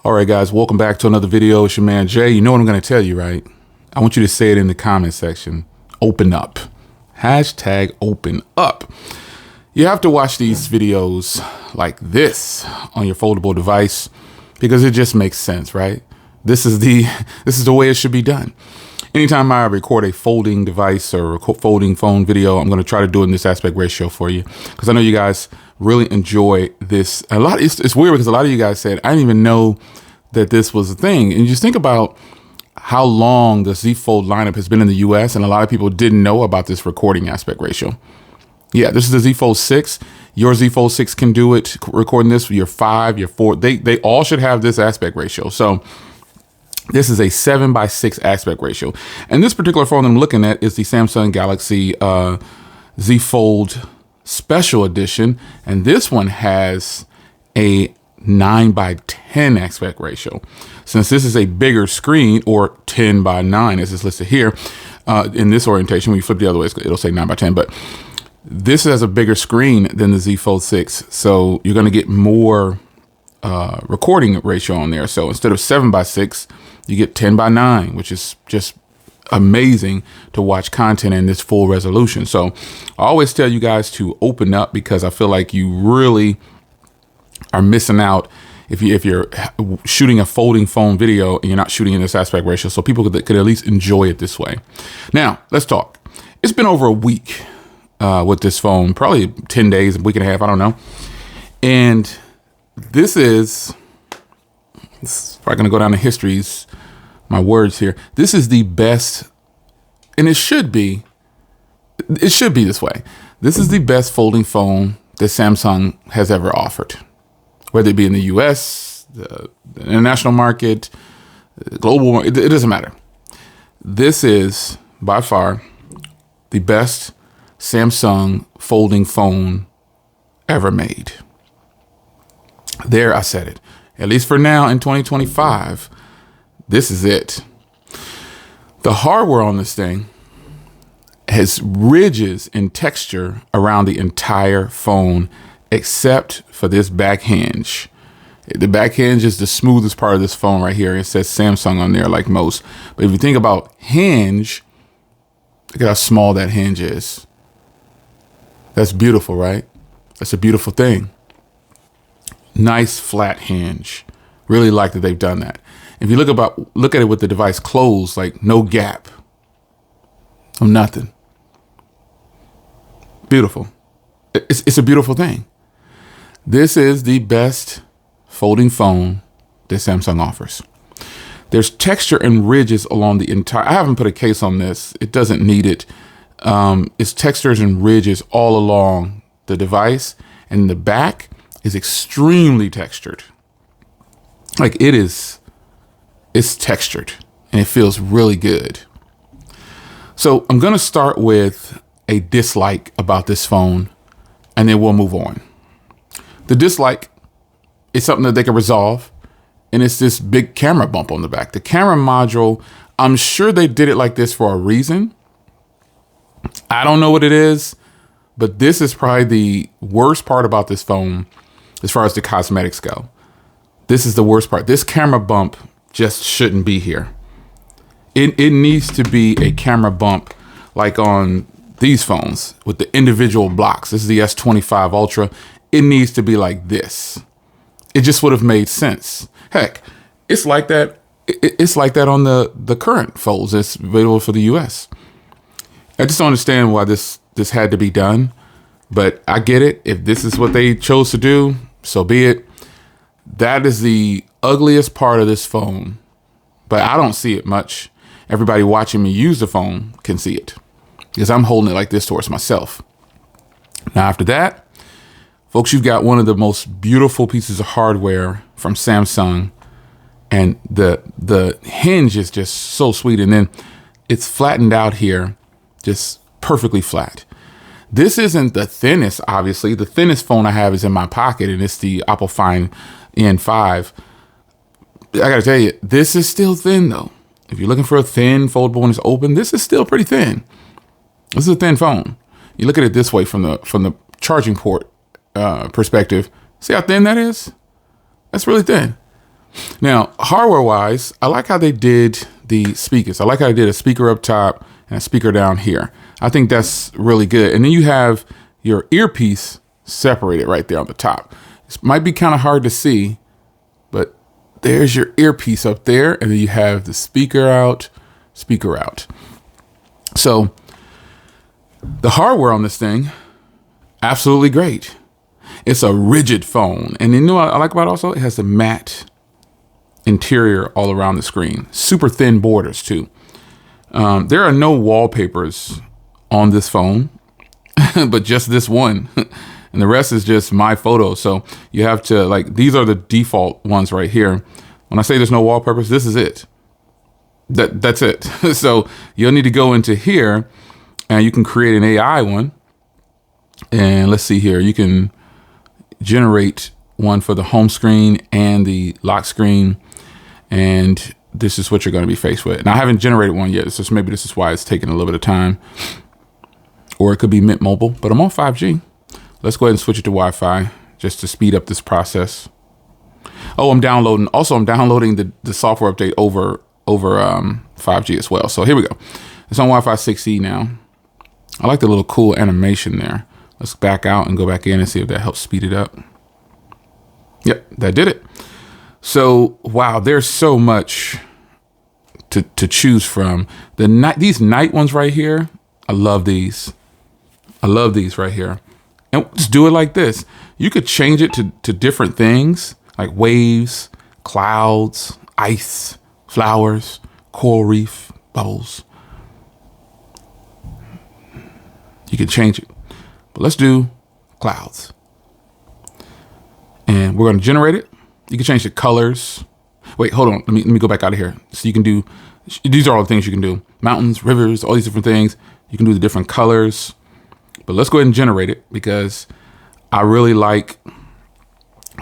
All right, guys, welcome back to another video. It's your man, Jay. You know what I'm going to tell you, right? I want you to say it in the comment section. Open up. Hashtag open up. You have to watch these videos like this on your foldable device because it just makes sense, right? This is the way it should be done. Anytime I record a folding device or a folding phone video, I'm going to try to do it in this aspect ratio for you because I know you guys really enjoy this. It's weird because a lot of you guys said, I didn't even know that this was a thing. And just think about how long the Z Fold lineup has been in the US, and a lot of people didn't know about this recording aspect ratio. Yeah, this is the Z Fold 6. Your Z Fold 6 can do it, recording this, your 5, your 4. They all should have this aspect ratio. So this is a 7:6 aspect ratio. And this particular phone I'm looking at is the Samsung Galaxy Z Fold Special Edition. And this one has a 9:10 aspect ratio. Since this is a bigger screen, or 10:9 as is listed here, in this orientation, when you flip the other way, it'll say 9:10, but this has a bigger screen than the Z Fold 6. So you're going to get more recording ratio on there. So instead of 7:6, you get 10:9, which is just amazing to watch content in this full resolution. So I always tell you guys to open up because I feel like you really are missing out if you're shooting a folding phone video and you're not shooting in this aspect ratio. So people could at least enjoy it this way. Now let's talk. It's been over a week with this phone, probably 10 days, a week and a half, I don't know. And this is probably going to go down to history's, my words here. This is the best, and it should be this way. This is the best folding phone that Samsung has ever offered, whether it be in the US, the international market, the global market, it doesn't matter. This is by far the best Samsung folding phone ever made. There, I said it. At least for now in 2025, this is it. The hardware on this thing has ridges and texture around the entire phone, except for this back hinge. The back hinge is the smoothest part of this phone right here. It says Samsung on there like most. But if you think about hinge, look at how small that hinge is. That's beautiful, right? That's a beautiful thing. Nice flat hinge. Really like that they've done that. If you look at it with the device closed, like no gap, no nothing. Beautiful. It's a beautiful thing. This is the best folding phone that Samsung offers. There's texture and ridges along the entire, I haven't put a case on this. It doesn't need it. It's textures and ridges all along the device, and the back is extremely textured. Like it's textured and it feels really good. So I'm going to start with a dislike about this phone and then we'll move on. The dislike is something that they can resolve, and it's this big camera bump on the back. The camera module, I'm sure they did it like this for a reason. I don't know what it is, but this is probably the worst part about this phone as far as the cosmetics go. This is the worst part. This camera bump just shouldn't be here. It needs to be a camera bump like on these phones with the individual blocks. This is the S25 Ultra. It needs to be like this. It just would have made sense. Heck, it's like that. It's like that on the current folds that's available for the US. I just don't understand why this had to be done, but I get it. If this is what they chose to do, so be it. That is the ugliest part of this phone, but I don't see it much. Everybody watching me use the phone can see it because I'm holding it like this towards myself. Now, after that, folks, you've got one of the most beautiful pieces of hardware from Samsung, and the hinge is just so sweet. And then it's flattened out here, just perfectly flat. This isn't the thinnest, obviously. The thinnest phone I have is in my pocket, and it's the OPPO Find N5. I gotta tell you, this is still thin though. If you're looking for a thin foldable when it's open, this is still pretty thin. This is a thin phone. You look at it this way from the charging port perspective. See how thin that is? That's really thin. Now, hardware-wise, I like how they did the speakers. I like how they did a speaker up top and a speaker down here. I think that's really good. And then you have your earpiece separated right there on the top. This might be kind of hard to see, but there's your earpiece up there. And then you have the speaker out, speaker out. So the hardware on this thing, absolutely great. It's a rigid phone. And you know what I like about it also? It has the matte interior all around the screen. Super thin borders too. There are no wallpapers on this phone, but just this one. And the rest is just my photos. So you have to, like, these are the default ones right here. When I say there's no wallpapers, this is it. That's it. So you'll need to go into here and you can create an AI one. And let's see here. You can generate one for the home screen and the lock screen. And this is what you're going to be faced with. Now, I haven't generated one yet. So maybe this is why it's taking a little bit of time. Or it could be Mint Mobile, but I'm on 5G. Let's go ahead and switch it to Wi-Fi just to speed up this process. Oh, I'm downloading. Also, I'm downloading the software update over 5G as well. So here we go. It's on Wi-Fi 6E now. I like the little cool animation there. Let's back out and go back in and see if that helps speed it up. Yep, that did it. So, wow, there's so much to choose from. These night ones right here, I love these. I love these right here. And just do it like this. You could change it to different things like waves, clouds, ice, flowers, coral reef, bubbles. You can change it. But let's do clouds. And we're going to generate it. You can change the colors. Wait, hold on. Let me go back out of here. So you can do, these are all the things you can do. Mountains, rivers, all these different things. You can do the different colors. But let's go ahead and generate it because I really like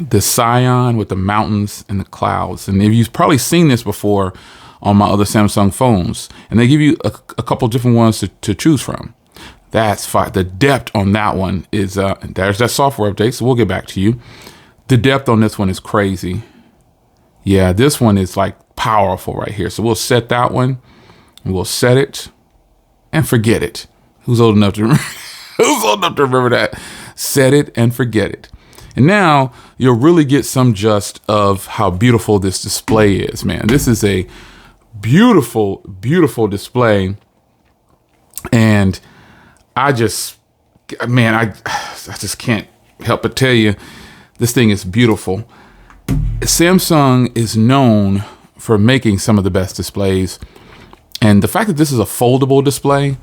the cyan with the mountains and the clouds. And you've probably seen this before on my other Samsung phones. And they give you a couple different ones to choose from. That's fine. The depth on that one is, there's that software update. So we'll get back to you. The depth on this one is crazy. Yeah, this one is like powerful right here. So we'll set that one. And we'll set it and forget it. Who's old enough to remember? Who's old enough to remember that? Set it and forget it. And now you'll really get some gist of how beautiful this display is, man. This is a beautiful, beautiful display. And I just can't help but tell you, this thing is beautiful. Samsung is known for making some of the best displays. And the fact that this is a foldable display,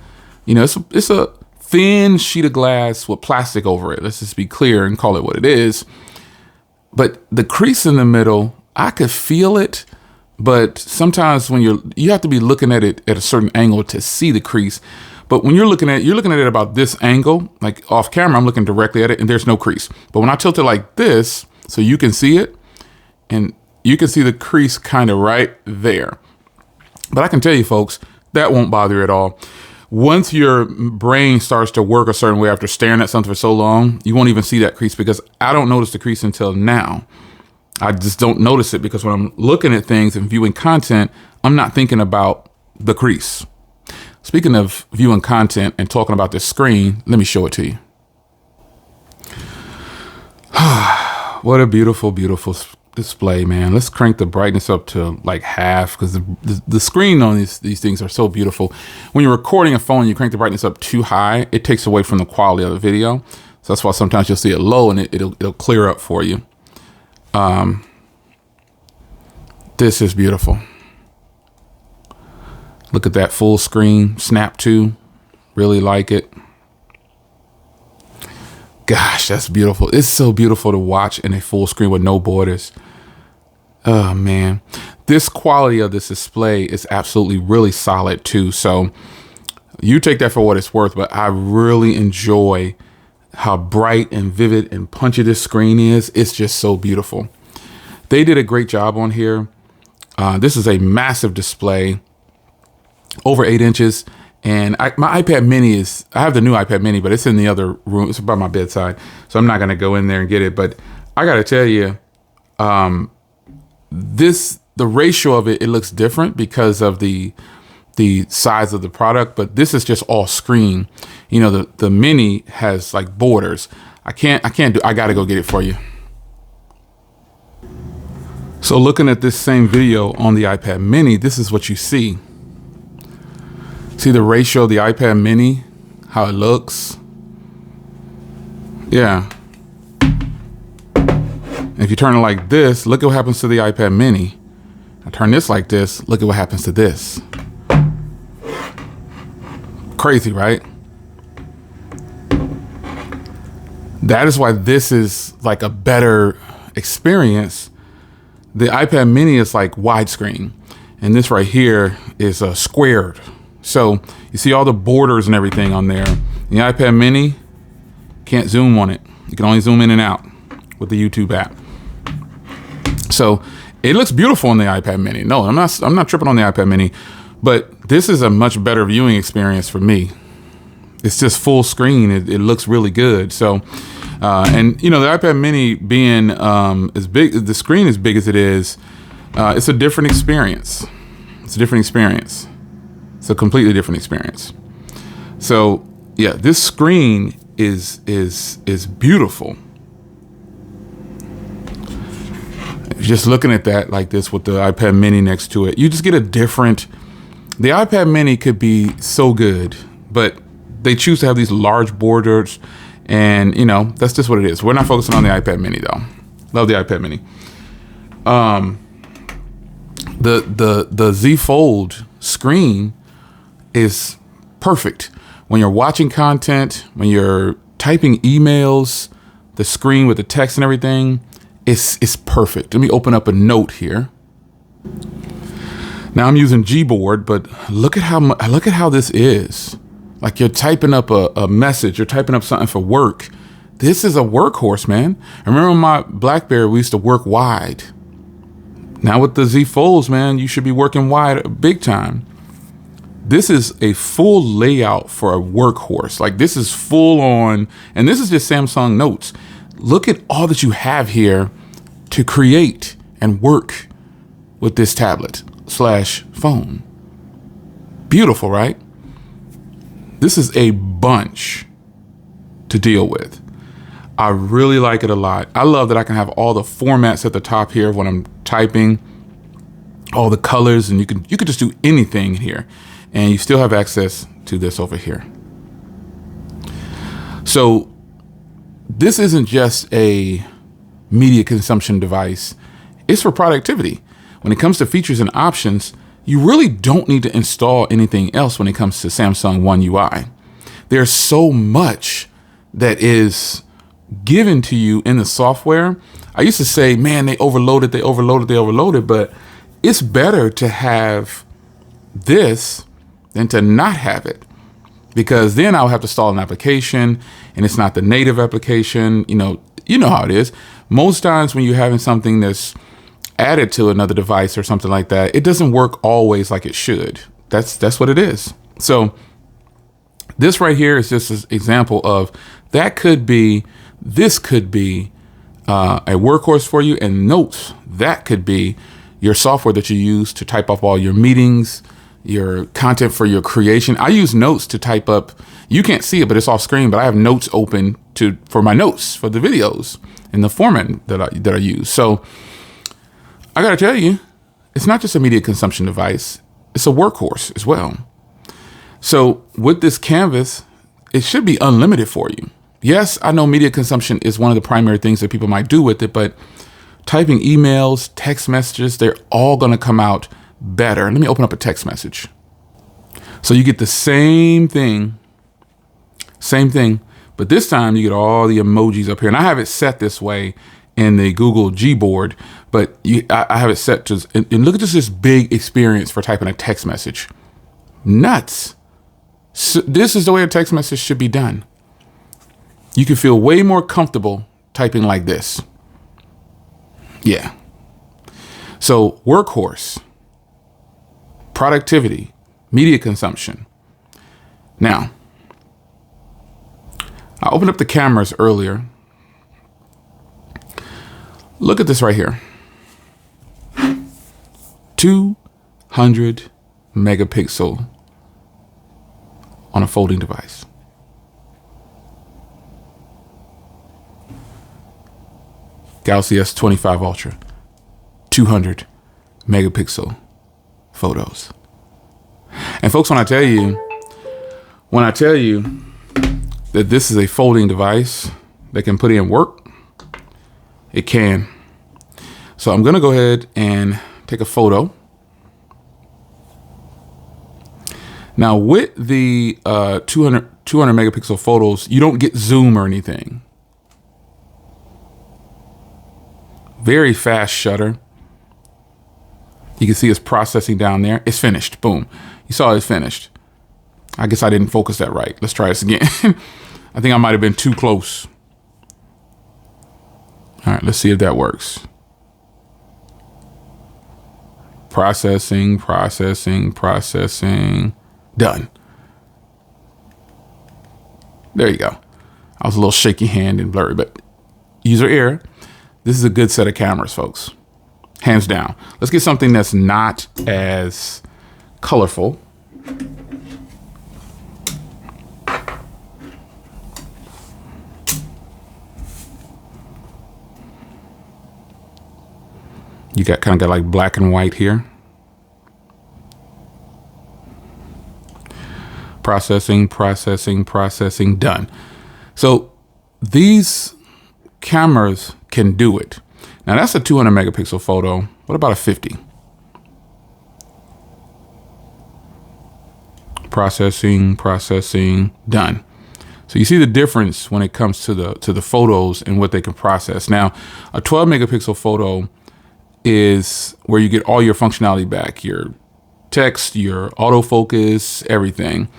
you know, it's a thin sheet of glass with plastic over it. Let's just be clear and call it what it is. But the crease in the middle, I could feel it. But sometimes when you have to be looking at it at a certain angle to see the crease. But when you're looking at it about this angle, like off camera, I'm looking directly at it and there's no crease. But when I tilt it like this, so you can see it, and you can see the crease kind of right there. But I can tell you folks, that won't bother you at all. Once your brain starts to work a certain way after staring at something for so long, you won't even see that crease because I don't notice the crease until now. I just don't notice it because when I'm looking at things and viewing content, I'm not thinking about the crease. Speaking of viewing content and talking about this screen, let me show it to you. What a beautiful, beautiful display, man. Let's crank the brightness up to like half because the screen on these things are so beautiful. When you're recording a phone, you crank the brightness up too high, it takes away from the quality of the video. So that's why sometimes you'll see it low and it'll clear up for you. This is beautiful. Look at that full screen snap to. Really like it. Gosh, that's beautiful. It's so beautiful to watch in a full screen with no borders. Oh man, this quality of this display is absolutely really solid too. So you take that for what it's worth, but I really enjoy how bright and vivid and punchy this screen is. It's just so beautiful. They did a great job on here. This is a massive display, over 8 inches. And my iPad mini I have the new iPad mini, but it's in the other room. It's by my bedside. So I'm not going to go in there and get it. But I got to tell you, the ratio of it looks different because of the size of the product, but this is just all screen. You know, the mini has like borders. I gotta go get it for you. So looking at this same video on the iPad mini, this is what you see. See the ratio of the iPad mini, how it looks? Yeah. If you turn it like this, look at what happens to the iPad mini. I turn this like this, look at what happens to this. Crazy, right? That is why this is like a better experience. The iPad mini is like widescreen, and this right here is squared. So you see all the borders and everything on there. The iPad mini, can't zoom on it. You can only zoom in and out with the YouTube app. So it looks beautiful on the iPad mini. No, I'm not tripping on the iPad mini, but this is a much better viewing experience for me. It's just full screen. It looks really good. So, and you know, the iPad mini being as big, the screen as big as it is, it's a different experience. It's a different experience. It's a completely different experience. So yeah, this screen is beautiful. Just looking at that like this with the iPad mini next to it, you just get a different, the iPad mini could be so good, but they choose to have these large borders, and you know, that's just what it is. We're not focusing on the iPad mini though. Love the iPad mini. The Z Fold screen is perfect when you're watching content, when you're typing emails, the screen with the text and everything. It's perfect. Let me open up a note here. Now I'm using Gboard, but look at how this is. Like you're typing up a message, you're typing up something for work. This is a workhorse, man. I remember my BlackBerry, we used to work wide. Now with the Z Folds, man, you should be working wide big time. This is a full layout for a workhorse. Like this is full on, and this is just Samsung Notes. Look at all that you have here to create and work with this tablet / phone. Beautiful, right? This is a bunch to deal with. I really like it a lot. I love that I can have all the formats at the top here when I'm typing, all the colors, and you could just do anything here, and you still have access to this over here. So this isn't just a media consumption device. It's for productivity. When it comes to features and options, you really don't need to install anything else when it comes to Samsung One UI. There's so much that is given to you in the software. I used to say, man, they overloaded, but it's better to have this than to not have it, because then I'll have to install an application and it's not the native application. You know how it is. Most times when you're having something that's added to another device or something like that, it doesn't work always like it should. That's what it is. So this right here is just an example of this could be a workhorse for you, and Notes, that could be your software that you use to type up all your meetings, your content for your creation. I use Notes to type up, you can't see it, but it's off screen, but I have Notes open for my notes for the videos in the format that I use. So I gotta tell you, it's not just a media consumption device, it's a workhorse as well. So with this canvas, it should be unlimited for you. Yes, I know media consumption is one of the primary things that people might do with it, but typing emails, text messages, they're all gonna come out better. Let me open up a text message. So you get the same thing, but this time you get all the emojis up here. And I have it set this way in the Google Gboard, but I have it set to, and look at this big experience for typing a text message. Nuts. So this is the way a text message should be done. You can feel way more comfortable typing like this. Yeah. So workhorse, productivity, media consumption. Now, I opened up the cameras earlier. Look at this right here. 200 megapixel on a folding device. Galaxy S25 Ultra, 200 megapixel photos. And folks, when I tell you that this is a folding device that can put in work, it can. So I'm gonna go ahead and take a photo. Now with the 200 megapixel photos, you don't get zoom or anything. Very fast shutter. You can see it's processing down there. It's finished, boom. You saw it's finished. I guess I didn't focus that right. Let's try this again. I think I might've been too close. All right, let's see if that works. Processing, processing, processing, done. There you go. I was a little shaky hand and blurry, but user error. This is a good set of cameras, folks. Hands down. Let's get something that's not as colorful. You got kind of got like black and white here. Processing, processing, processing, done. So these cameras can do it. Now that's a 200 megapixel photo. What about a 50? Processing, processing, done. So you see the difference when it comes to the photos and what they can process. Now, a 12 megapixel photo is where you get all your functionality back, your text, your autofocus, everything.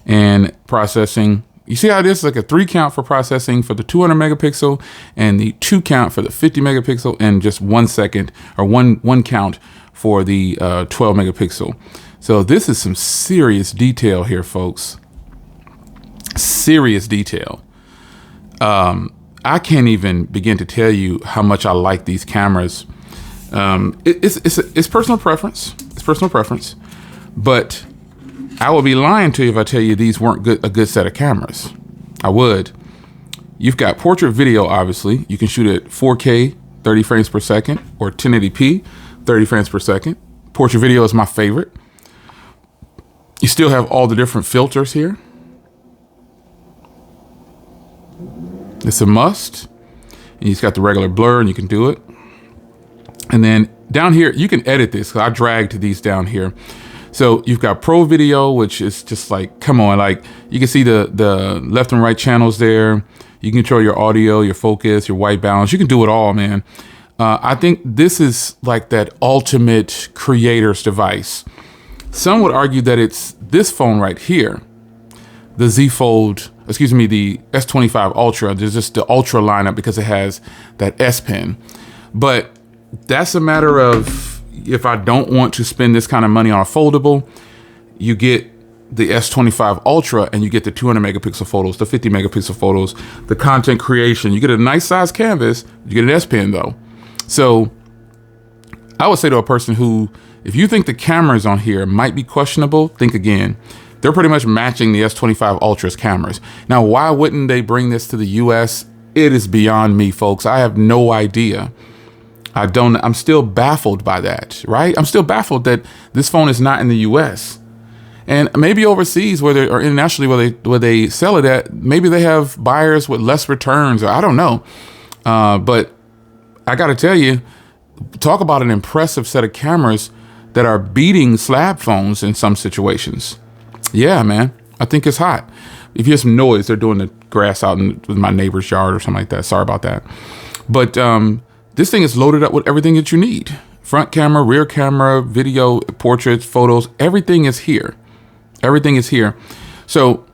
And processing, you see how this is like a 3 count for processing for the 200 megapixel and the 2 count for the 50 megapixel and just 1 second or one count for the 12 megapixel. So this is some serious detail here, folks. Serious detail. I can't even begin to tell you how much I like these cameras. It's personal preference. It's personal preference, but I would be lying to you if I tell you these weren't a good set of cameras. I would. You've got portrait video, obviously. You can shoot at 4K, 30 frames per second, or 1080p, 30 frames per second. Portrait video is my favorite. You still have all the different filters here. It's a must. And you've got the regular blur, and you can do it. And then down here, you can edit this. I dragged these down here. So you've got Pro Video, which is just like, come on, like you can see the left and right channels there. You can control your audio, your focus, your white balance. You can do it all, man. I think this is like that ultimate creator's device. Some would argue that it's this phone right here, the the S25 Ultra. There's just the Ultra lineup because it has that S Pen. But that's a matter of, if I don't want to spend this kind of money on a foldable, you get the S25 Ultra and you get the 200 megapixel photos, the 50 megapixel photos, the content creation. You get a nice size canvas, you get an S Pen though. So I would say to a person who, if you think the cameras on here might be questionable, think again. They're pretty much matching the S25 Ultra's cameras. Now, why wouldn't they bring this to the US? It is beyond me, folks. I have no idea. I'm still baffled by that, right? I'm still baffled that this phone is not in the US. And maybe overseas or internationally where they sell it at, maybe they have buyers with less returns, or I don't know. But I gotta tell you, talk about an impressive set of cameras that are beating slab phones in some situations. Yeah, man, I think it's hot. If you hear some noise, they're doing the grass out with my neighbor's yard or something like that. Sorry about that. But this thing is loaded up with everything that you need. Front camera, rear camera, video, portraits, photos, everything is here. Everything is here. So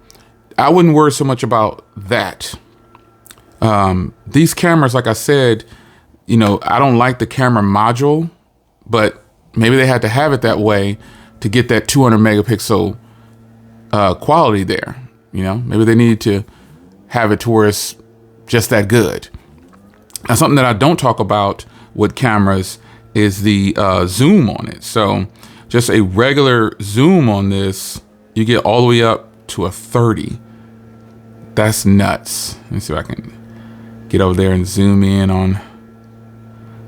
I wouldn't worry so much about that. These cameras, like I said, you know, I don't like the camera module, but maybe they had to have it that way to get that 200 megapixel quality there. You know, maybe they needed to have it to where it's just that good. Now, something that I don't talk about with cameras is the zoom on it. So just a regular zoom on this, you get all the way up to a 30. That's nuts. Let me see if I can get over there and zoom in on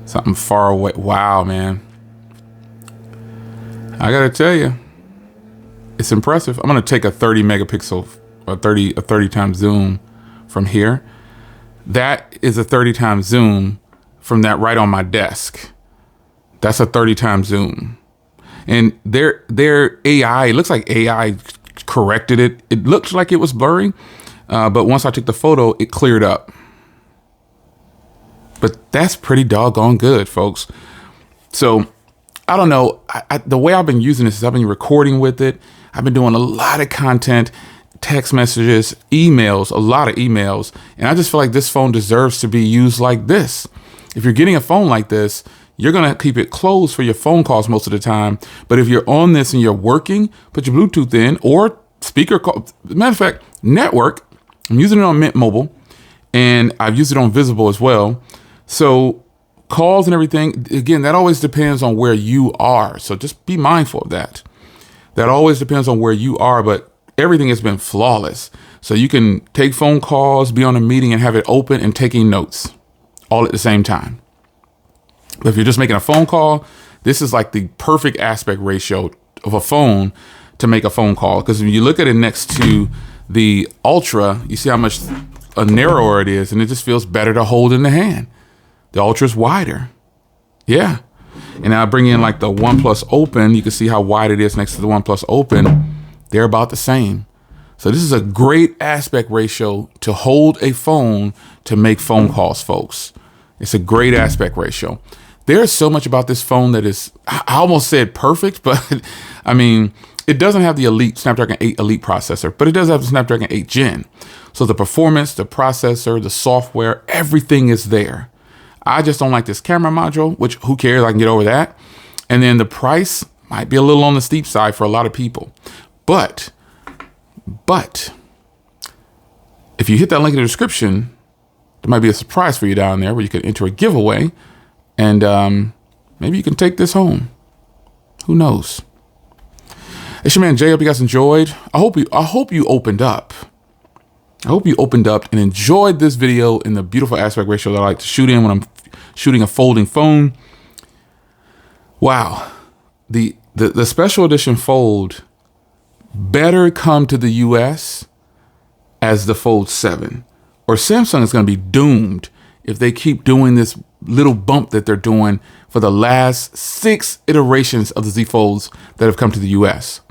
something far away. Wow, man. I gotta tell you, it's impressive. I'm gonna take a 30 megapixel, a 30 times zoom from here. That is a 30 times zoom from that right on my desk. That's a 30 times zoom. And their AI, it looks like AI corrected it. It looked like it was blurry, but once I took the photo, it cleared up. But that's pretty doggone good, folks. So I don't know. The way I've been using this is I've been recording with it. I've been doing a lot of content, text messages, emails, a lot of emails. And I just feel like this phone deserves to be used like this. If you're getting a phone like this, you're going to keep it closed for your phone calls most of the time. But if you're on this and you're working, put your Bluetooth in or speaker call. Matter of fact, network. I'm using it on Mint Mobile and I've used it on Visible as well. So calls and everything, again, that always depends on where you are. So just be mindful of that. That always depends on where you are, but everything has been flawless. So you can take phone calls, be on a meeting and have it open and taking notes all at the same time. But if you're just making a phone call, this is like the perfect aspect ratio of a phone to make a phone call. Because when you look at it next to the Ultra, you see how much narrower it is and it just feels better to hold in the hand. The Ultra is wider. Yeah. And I bring in like the OnePlus Open. You can see how wide it is next to the OnePlus Open. They're about the same. So this is a great aspect ratio to hold a phone to make phone calls, folks. It's a great aspect ratio. There's so much about this phone that is, I almost said perfect, but I mean, it doesn't have the elite Snapdragon 8 Elite processor, but it does have the Snapdragon 8 Gen. So the performance, the processor, the software, everything is there. I just don't like this camera module, which who cares? I can get over that. And then the price might be a little on the steep side for a lot of people. But if you hit that link in the description, there might be a surprise for you down there where you can enter a giveaway and maybe you can take this home. Who knows? It's your man Jay. Hope you guys enjoyed. I hope you opened up. I hope you opened up and enjoyed this video in the beautiful aspect ratio that I like to shoot in when I'm shooting a folding phone. Wow. The special edition Fold better come to the US as the Fold 7, or Samsung is going to be doomed if they keep doing this little bump that they're doing for the last 6 iterations of the Z Folds that have come to the US.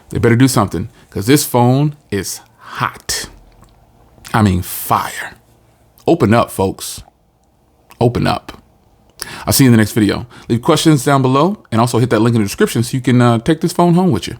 They better do something because this phone is hot. I mean, fire. Open up, folks. Open up. I'll see you in the next video. Leave questions down below and also hit that link in the description so you can take this phone home with you.